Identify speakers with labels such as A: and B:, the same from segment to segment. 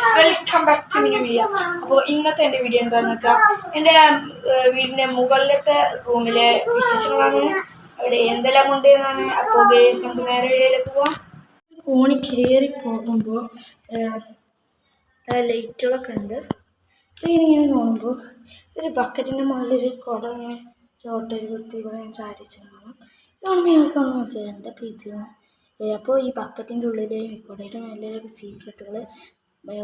A: Guys, welcome back to new video. അപ്പോൾ ഇന്നത്തെ എൻ്റെ വീഡിയോ എന്താണെന്ന് വെച്ചാൽ എൻ്റെ വീടിൻ്റെ മുകളിലത്തെ റൂമിലെ വിശേഷങ്ങളാണ്. അവിടെ എന്തെല്ലാം ഉണ്ട് എന്നാണ്. അപ്പോൾ ഗൈസ്, നമുക്ക് നേരെ വീഡിയോയിലേക്ക് പോവാം. കോണി കയറി പോകുമ്പോൾ ലൈറ്റുകളൊക്കെ ഉണ്ട്. ഇങ്ങനെ നോക്കുമ്പോൾ ഒരു ബക്കറ്റിൻ്റെ മുകളിലൊരു കുട ഇങ്ങനെ ചോട്ടയിൽ കുത്തി ഇവിടെ ഞാൻ ചാരിച്ചു കാണാം. ഇതാണ് ഞങ്ങൾക്കൊന്ന് മനസ്സിലായി എൻ്റെ പീച്ച്. അപ്പോൾ ഈ ബക്കറ്റിൻ്റെ ഉള്ളിലെ കുടയുടെ മേലെ സീക്രട്ടുകൾ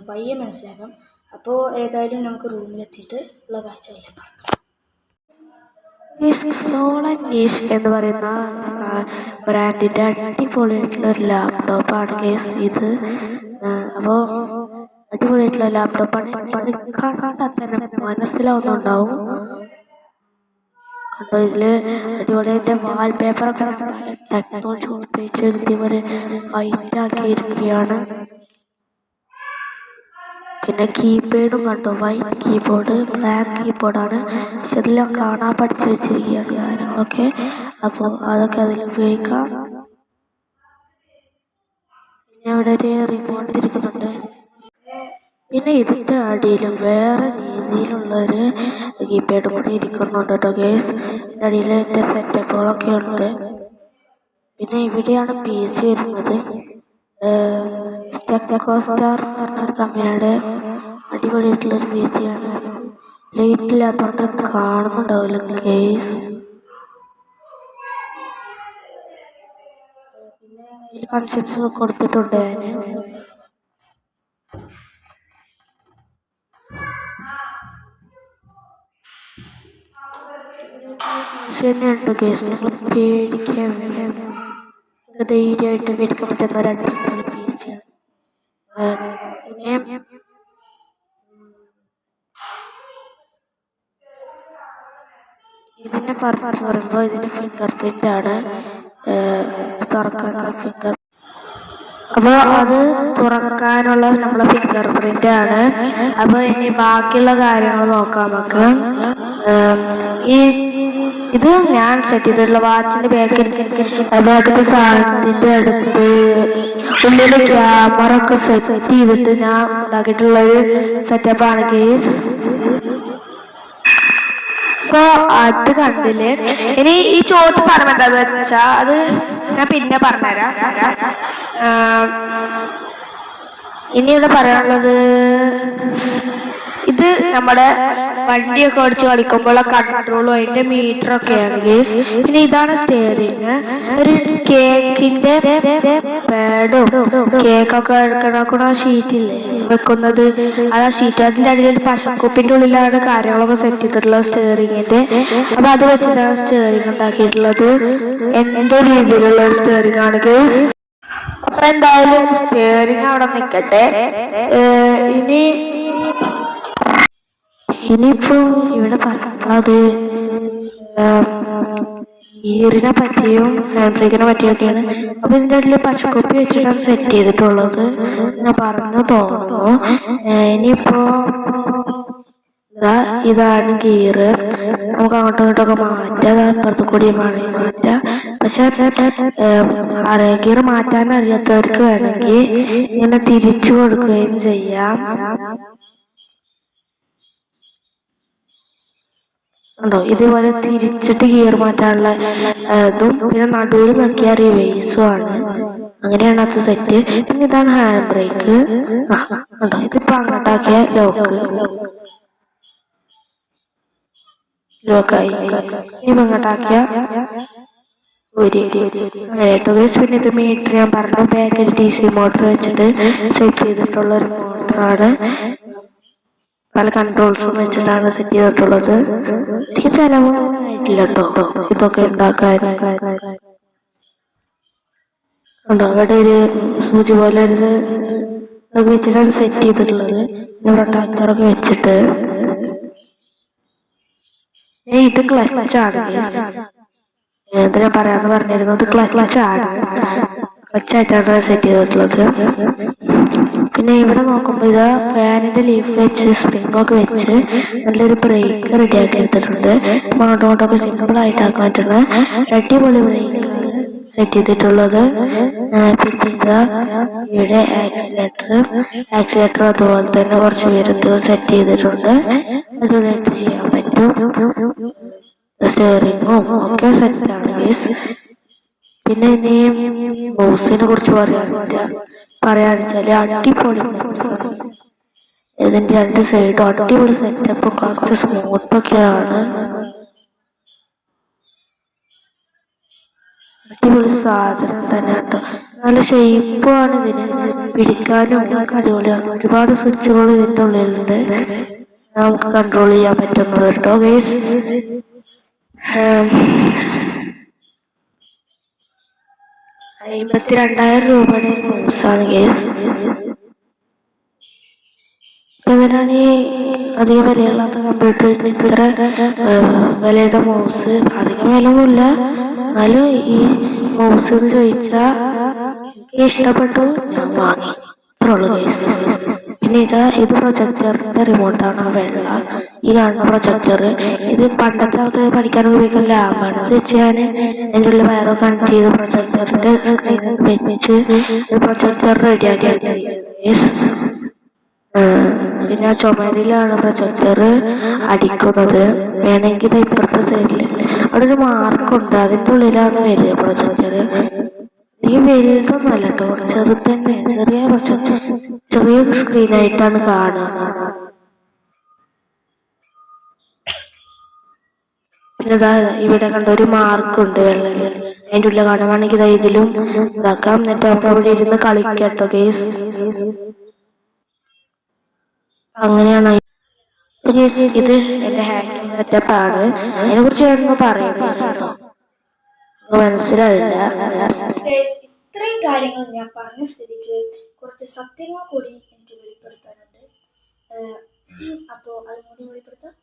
A: പയ്യെ മനസ്സിലാക്കാം. അപ്പോൾ ഏതായാലും നമുക്ക് റൂമിലെത്തിയിട്ട് ഉള്ള കാഴ്ചകളിലേക്ക് കിടക്കാം.
B: സോളൻ ഈസ് എന്ന് പറയുന്ന ബ്രാൻഡിൻ്റെ അടിപൊളിയായിട്ടുള്ള ഒരു ലാപ്ടോപ്പാണ് കേസ് ഇത്. അപ്പോൾ അടിപൊളിയായിട്ടുള്ള ലാപ്ടോപ്പാണ്. കാണാൻ തന്നെ മനസ്സിലാവുന്നുണ്ടാവും. കണ്ടോ, ഇതില് അടിപൊളിയായിട്ട് വാൾപേപ്പറൊക്കെ ടെക്നോളജി ഉപയോഗിച്ച് ഇതേപോലെ വൈറ്റ് ആക്കിയിരിക്കുകയാണ്. പിന്നെ കീബോർഡും കണ്ടോ, വൈറ്റ് കീബോർഡ്, ബ്ലാക്ക് കീബോർഡാണ്. പക്ഷെ ഇതെല്ലാം കാണാൻ പഠിച്ചു വെച്ചിരിക്കുകയാണ് കാര്യങ്ങളൊക്കെ. അപ്പോൾ അതൊക്കെ അതിൽ ഉപയോഗിക്കാം. പിന്നെ ഇവിടെ ഒരു റിമോട്ട് ഇരിക്കുന്നുണ്ട്. പിന്നെ ഇതിൻ്റെ അടിയിൽ വേറെ രീതിയിലുള്ളൊരു കീപാഡ് കൂടി ഇരിക്കുന്നുണ്ട് കേട്ടോ ഗേസ്. ഇതിൻ്റെ അടിയിൽ എൻ്റെ സെറ്റപ്പുകളൊക്കെ ഉണ്ട്. പിന്നെ ഇവിടെയാണ് പി സി വരുന്നത്. ടെക്നോസ്റ്റാർ എന്ന് പറഞ്ഞൊരു കമ്പനിയുടെ അടിപൊളിയായിട്ടുള്ളൊരു പി സി ആണ്. ലൈറ്റ് ഇല്ലാത്തതുകൊണ്ട് കാണുന്നുണ്ടാവില്ല ഗേസ്. പിന്നെ അതിൽ കൺസെപ്റ്റ്സ് കൊടുത്തിട്ടുണ്ട് ഞാൻ. തന്നെയുണ്ട് കേസ്. നിങ്ങൾ പേടിക്കാൻ ധൈര്യമായിട്ട് മേടിക്കാൻ പറ്റുന്ന ഒരു അടിപൊളി പീസാണ്. പിന്നെ ഇതിനെ പറയുമ്പോൾ ഇതിന് ഫിംഗർ പ്രിന്റ് ആണ് തുറക്കാനുള്ള ഫിംഗർ. അപ്പോൾ അത് തുറക്കാനുള്ള നമ്മളെ ഫിംഗർ പ്രിന്റ് ആണ്. അപ്പോൾ ഇനി ബാക്കിയുള്ള കാര്യങ്ങൾ നോക്കാം നമുക്ക്. ഇത് ഞാൻ സെറ്റ് ചെയ്തിട്ടുള്ള വാച്ചിന്റെ ബാക്കിലത്തെ സാധനത്തിന്റെ അടുത്ത് ഉള്ളില് ക്യാമറ ഒക്കെ സെറ്റ് ചെയ്തിട്ട് ഞാൻ ഉണ്ടാക്കിയിട്ടുള്ളൊരു സെറ്റപ്പാണ് കേസ്. അപ്പൊ അത് കണ്ടില്ലേ. ഇനി ഈ ചോട്ട് സാധനം എന്താന്ന് വെച്ചാ അത് ഞാൻ പിന്നെ പറഞ്ഞുതരാം. ഇനി ഇവിടെ പറയാനുള്ളത്, ഇത് നമ്മുടെ വണ്ടിയൊക്കെ ഓടിച്ച് കളിക്കുമ്പോൾ കൺട്രോളും അതിന്റെ മീറ്ററൊക്കെയാണ് ഗേസ്. പിന്നെ ഇതാണ് സ്റ്റിയറിങ്. ഒരു കേക്കിന്റെ പാഡും കേക്കൊക്കെ എടുക്കണ ഷീറ്റില്ലേ വെക്കുന്നത്, ആ ഷീറ്റ് അതിന്റെ അടിയിൽ ഒരു പശക്കുപ്പിന്റെ ഉള്ളിലാണ് കാര്യങ്ങളൊക്കെ സെറ്റ് ചെയ്തിട്ടുള്ളത് സ്റ്റിയറിങ്ങിന്റെ. അപ്പൊ അത് വെച്ചിട്ടാണ് സ്റ്റിയറിങ് ഉണ്ടാക്കിയിട്ടുള്ളത്. എന്റെ രീതിയിലുള്ള ഒരു സ്റ്റിയറിങ് ആണ് ഗേസ്. അപ്പൊ എന്തായാലും സ്റ്റിയറിങ് അവിടെ നിൽക്കട്ടെ. ഇനിയിപ്പോ ഇവിടെ പറഞ്ഞത് ഗിയറിനെ പറ്റിയും ഹാൻഡ് ബ്രേക്കിനെ പറ്റിയൊക്കെയാണ്. അപ്പൊ ഇതിൻ്റെ ഇടയിൽ പച്ചക്കൊപ്പി വെച്ചിട്ടാണ് സെറ്റ് ചെയ്തിട്ടുള്ളത് ഞാൻ പറഞ്ഞു തോന്നുന്നു. ഇനിയിപ്പോ ഇതാണ് ഗിയർ. നമുക്ക് അങ്ങോട്ടും ഇങ്ങോട്ടൊക്കെ മാറ്റാം, അപ്പുറത്ത് കൂടി മാറ്റാം. പക്ഷെ ഗിയർ മാറ്റാൻ അറിയാത്തവർക്ക് വേണമെങ്കിൽ ഇങ്ങനെ തിരിച്ചു കൊടുക്കുകയും ചെയ്യാം. ഉണ്ടോ, ഇതുപോലെ തിരിച്ചിട്ട് ഗിയർ മാറ്റാനുള്ള ഇതും പിന്നെ നടുവിൽ നോക്കിയ റിവേഴ്സും ആണ്. അങ്ങനെയാണ് അത് സെറ്റ്. പിന്നെ ഇതാണ് ഹാൻഡ് ബ്രേക്ക്. ഉണ്ടോ, ഇതിപ്പോ അങ്ങോട്ടാക്കിയ ലോക്കായി. ഇനി അങ്ങോട്ടാക്കിയ പിന്നെ ഇത് മീറ്റർ ഞാൻ പറഞ്ഞു, ബാക്കിൽ DC മോട്ടർ വെച്ചിട്ട് സെറ്റ് ചെയ്തിട്ടുള്ള ഒരു മോട്ടറാണ്. പല കൺട്രോൾസും വെച്ചിട്ടാണ് സെറ്റ് ചെയ്തിട്ടുള്ളത്. എനിക്ക് ചെലവായിട്ടില്ല കേട്ടോ ഇതൊക്കെ ഉണ്ടാക്കാൻ. ഉണ്ടോ, അവിടെ ഒരു സൂചി പോലെ ഒരു ഇതൊക്കെ വെച്ചിട്ടാണ് സെറ്റ് ചെയ്തിട്ടുള്ളത്. ഇവിടെ ട്രാക്ടറൊക്കെ വെച്ചിട്ട്. ഇത് ക്ലച്ചാണ്. ഞാൻ പറയാന്ന് പറഞ്ഞിരുന്നത് ക്ലച്ചാണ്. ക്ലച്ചായിട്ടാണ് സെറ്റ് ചെയ്തിട്ടുള്ളത്. പിന്നെ ഇവിടെ നോക്കുമ്പോൾ ഇത് ഫാനിന്റെ ലീഫ് വെച്ച് സ്പ്രിംഗ് ഒക്കെ വെച്ച് നല്ലൊരു ബ്രേക്ക് റെഡിയാക്കി എടുത്തിട്ടുണ്ട്. അങ്ങോട്ടൊക്കെ സിമ്പിൾ ആയിട്ടാക്കാൻ പറ്റുന്ന അടിപൊളി ബ്രേക്ക് സെറ്റ് ചെയ്തിട്ടുള്ളത്. പിന്നെ ഇതാ ഇവിടെ ആക്സിലേറ്റർ അതുപോലെ തന്നെ കുറച്ച് ഉയരത്തിൽ സെറ്റ് ചെയ്തിട്ടുണ്ട്. അടിപൊളിയായിട്ട് ചെയ്യാൻ പറ്റും. സ്റ്റിയറിങ്ങും ഒക്കെ സെറ്റാണ് ഗൈസ്. പിന്നെ ഇനി മൗസിനെ കുറിച്ച് പറയാണെച്ചാല് അടിപൊളി മൗസാണ്. ഇതിന്റെ രണ്ട് സൈഡും അടിപൊളി സെറ്റപ്പ്, കുറച്ച് സ്മൂത്തൊക്കെയാണ്. അടിപൊളി സാധനം തന്നെ കേട്ടോ. നല്ല ഷേപ്പുമാണ് ഇതിന്, പിടിക്കാനും ഒക്കെ അടിപൊളിയാണ്. ഒരുപാട് സ്വിച്ചുകൾ ഇതിന്റെ ഉള്ളിലുണ്ട്, നമുക്ക് കൺട്രോൾ ചെയ്യാൻ പറ്റുന്നത് കേട്ടോ ഗൈസ്. 52,000 രൂപയുടെ ഒരു മൗസാണ് ഗൈസ്. ഇതിനാണ് ഈ അധികം വിലയില്ലാത്ത കമ്പ്യൂട്ടറിന് ഇത്ര വിലയുടെ മൗസ്. അധികം വിലയൊന്നുമില്ല, എന്നാലും ഈ മൗസ് എന്ന് ചോദിച്ചാൽ എനിക്ക് ഇഷ്ടപ്പെട്ടു, ഞാൻ വാങ്ങി. അത്രയുള്ളൂ ഗൈസ്. പിന്നെ ഇത് പ്രൊജക്ടറിന്റെ റിമോട്ടാണ്. ആ വെള്ള ഈ കാണുന്ന പ്രൊജക്ടർ, ഇത് പണ്ടത്തെ ആൾക്കാർ പഠിക്കാൻ ഉപയോഗിക്കുന്ന ലാമ്പാണ്. അത് വെച്ച് ഞാൻ അതിൻ്റെ ഉള്ളിൽ വയറോ കണക്ട് ചെയ്ത് പ്രൊജക്ടറിന്റെ സ്ക്രീനിൽ വെച്ച് പ്രൊജക്ടർ റെഡിയാക്കി എടുത്തിരിക്കുന്നത്. പിന്നെ ആ ചുമരിലാണ് പ്രൊജക്ടർ അടിക്കുന്നത്. വേണമെങ്കിൽ ഇപ്പുറത്തെ സൈഡിൽ അവിടെ ഒരു മാർക്കുണ്ട്, അതിൻ്റെ ഉള്ളിലാണ് വരിക പ്രൊജക്ടർ. ഈ വലുതൊന്നല്ല കേട്ടോ, ചെറുത് തന്നെ, ചെറിയ സ്ക്രീനായിട്ടാണ് കാണുക. പിന്നെ ഇവിടെ കണ്ട ഒരു മാർക്കുണ്ട് വെള്ളയിൽ, അതിൻ്റെ ഉള്ളിൽ കാണുവാണെങ്കിൽ ഇതിലും ഇതാക്കാം. എന്നിട്ട് നമുക്ക് അവിടെ ഇരുന്ന് കളിക്കാം കേട്ടോ ഗൈസ്. അങ്ങനെയാണ് ഇത് എന്റെ ഹാക്കിംഗ് സെറ്റപ്പാണ്. അതിനെ കുറിച്ച് ഞാനൊന്നും പറയുന്നില്ല, മനസ്സിലായില്ല.
A: ഇത്രയും കാര്യങ്ങൾ ഞാൻ പറഞ്ഞ സ്ഥിതിക്ക് കുറച്ച് സത്യങ്ങൾ കൂടി എനിക്ക് വെളിപ്പെടുത്താനുണ്ട്. അപ്പോൾ അതും കൂടി വെളിപ്പെടുത്താം.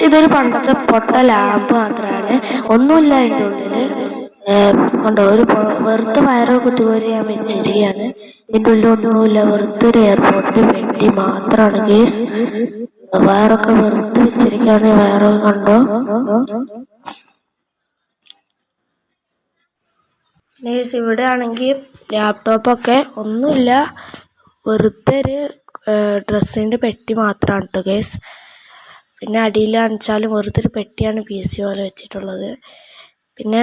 B: ഇതൊരു പണ്ടത്തെ പൊട്ട ലാമ്പ് മാത്രമാണ്, ഒന്നുമില്ല അതിൻ്റെ ഉള്ളില്. കണ്ടോ, ഒരു വെറുതെ വയറോ കുത്തിക്കോരി ഞാൻ വെച്ചിരിക്കുകയാണ്. ഇതിൻ്റെ ഉള്ളിൽ ഒന്നുമില്ല, വെറുതെ ഒരു എയർപോർട്ടിൽ പെട്ടി മാത്രമാണ് ഗേസ്. വയറൊക്കെ വെറുതെ വെച്ചിരിക്കുകയാണ്. വയറൊക്കെ കണ്ടോ ഗേസ്. ഇവിടെ ആണെങ്കിൽ ലാപ്ടോപ്പൊക്കെ ഒന്നുമില്ല, വെറുതെ ഒരു ഡ്രസ്സിൻ്റെ പെട്ടി മാത്രമാണ് കേട്ടോ ഗേസ്. പിന്നെ അടിയിലാണെച്ചാലും വെറുതെ ഒരു പെട്ടിയാണ് PC പോലെ വെച്ചിട്ടുള്ളത്. പിന്നെ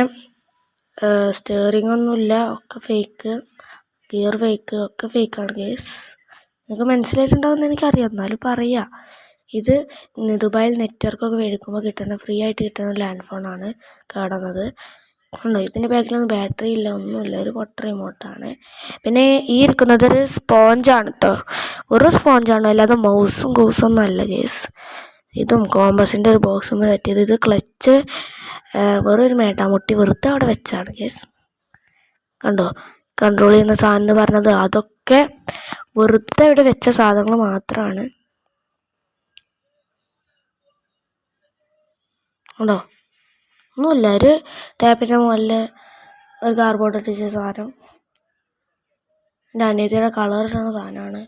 B: സ്റ്റിയറിംഗ് ഒന്നുമില്ല, ഒക്കെ ഫേക്ക്, ഗിയർ ഫേക്ക്, ഒക്കെ ഫേക്കാണ് ഗേസ്. നിങ്ങൾക്ക് മനസ്സിലായിട്ടുണ്ടാവുമെന്ന് എനിക്കറിയാം, എന്നാലും പറയാം. ഇത് ദുബായിൽ നെറ്റ്വർക്കൊക്കെ മേടിക്കുമ്പോൾ ഫ്രീ ആയിട്ട് കിട്ടുന്ന ലാൻഡ് ഫോണാണ് കാണുന്നത്. ഉണ്ടോ, ഇതിൻ്റെ ബാക്കിലൊന്നും ബാറ്ററി ഇല്ല, ഒന്നുമില്ല, ഒരു പൊട്ട റിമോട്ടാണ്. പിന്നെ ഈ ഇരിക്കുന്നത് ഒരു സ്പോഞ്ചാണ് കേട്ടോ, ഒരു സ്പോഞ്ചാണ്, അല്ലാതെ മൗസും കൂസൊന്നും അല്ല ഗേസ്. ഇതും കോമ്പസിൻ്റെ ഒരു ബോക്സും പറ്റിയത്. ഇത് ക്ലച്ച് വേറൊരു മേട്ടാമുട്ടി വെറുതെ അവിടെ വെച്ചാണ് ഗേസ്. കണ്ടോ, കൺട്രോൾ ചെയ്യുന്ന സാധനം എന്ന് പറഞ്ഞത് അതൊക്കെ വെറുതെ ഇവിടെ വെച്ച സാധനങ്ങൾ മാത്രമാണ്. കണ്ടോ, ഒന്നുമില്ല, ഒരു ടാപ്പിൻ്റെ മുകളിൽ ഒരു കാർബോർഡ് ഒട്ടിച്ച സാധനം. എൻ്റെ അനിയത്തിയുടെ കളർ ഇടുന്ന സാധനമാണ്.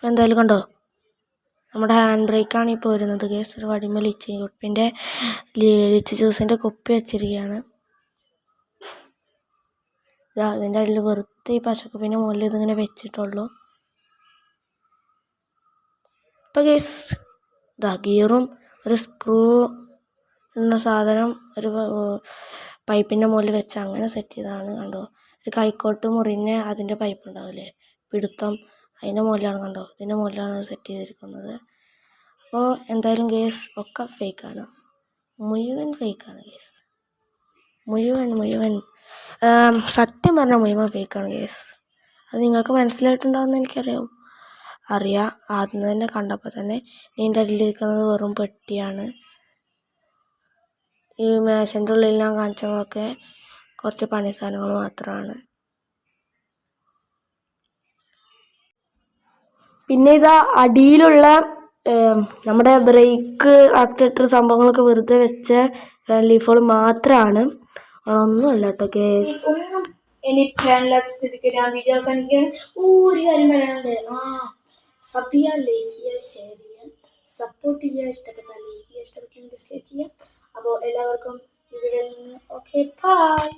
B: എന്തായാലും കണ്ടോ, നമ്മുടെ ഹാൻഡ് ബ്രേക്കാണ് ഇപ്പോൾ വരുന്നത് കേസ്. ഒരു വടിമേൽ കുപ്പിൻ്റെ ലിച്ച് ജ്യൂസിൻ്റെ കുപ്പി വെച്ചിരിക്കുകയാണ്. ഇതിൻ്റെ അടിയിൽ വെറുതെ ഈ പശക്കുപ്പിൻ്റെ മുകളിൽ ഇതിങ്ങനെ വെച്ചിട്ടുള്ളൂ. ഇപ്പം കേസ് ഗിയറും ഒരു സ്ക്രൂ എന്ന സാധനം ഒരു പൈപ്പിൻ്റെ മുകളിൽ വെച്ച് അങ്ങനെ സെറ്റ് ചെയ്തതാണ്. കണ്ടോ, ഒരു കൈക്കോട്ട് മുറിഞ്ഞ് അതിൻ്റെ പൈപ്പ് ഉണ്ടാവില്ലേ, പിടുത്തം, അതിൻ്റെ മുകളിലാണ്. കണ്ടോ, ഇതിൻ്റെ മുകളിലാണ് സെറ്റ് ചെയ്തിരിക്കുന്നത്. അപ്പോൾ എന്തായാലും കേസ് ഒക്കെ ഫേക്കാണ്, മുഴുവൻ ഫേക്കാണ് കേസ്, മുഴുവൻ സത്യം പറഞ്ഞാൽ മുഴുവൻ ഫേക്കാണ് കേസ്. അത് നിങ്ങൾക്ക് മനസ്സിലായിട്ടുണ്ടാവുമെന്ന് എനിക്കറിയാം, ആദ്യം തന്നെ കണ്ടപ്പോൾ തന്നെ. ഇതിൻ്റെ അടിയിലിരിക്കുന്നത് വെറും പെട്ടിയാണ്. ഈ മേശൻ്റെ ഉള്ളിൽ ഞാൻ കാണിച്ചതൊക്കെ കുറച്ച് പണി സാധനങ്ങൾ മാത്രമാണ്. പിന്നെ ഇതാ അടിയിലുള്ള നമ്മുടെ ബ്രേക്ക് ആക്സിലേറ്റർ സംഭവങ്ങളൊക്കെ വെറുതെ വെച്ച ഫാൻ ലീഫുകൾ മാത്രമാണ്, ഒന്നുമല്ല കേട്ടോ കേസ്.
A: ഇനി ഫാനില്ലാത്ത സ്ഥിതിക്ക് ഞാൻ വീഡിയോ അവസാനിക്കുകയാണ്. ഒരു കാര്യം പറയാനുണ്ട്, സബ് ചെയ്യുക, ലൈക്ക് ചെയ്യുക, ഷെയർ ചെയ്യുക, സപ്പോർട്ട് ചെയ്യുക. ഇഷ്ടപ്പെട്ടാൽ ലൈക്ക് ചെയ്യുക, ഇഷ്ടപ്പെട്ടാൽ ഡിസ്ലൈക്ക് ചെയ്യുക. അപ്പോൾ എല്ലാവർക്കും ഇവിടെ നിന്ന് ഓക്കെ ബൈ.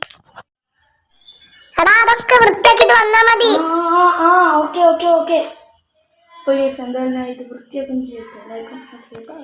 C: എടാ അതൊക്കെ വൃത്തിയാക്കിട്ട് വന്നാ മതി.
A: Okay okay okay. അപ്പോൾ എന്തായാലും ഞാൻ ഇത് വൃത്തിയാക്കുകയും ചെയ്യട്ടെ. എല്ലാവർക്കും ഓക്കെ ബൈ.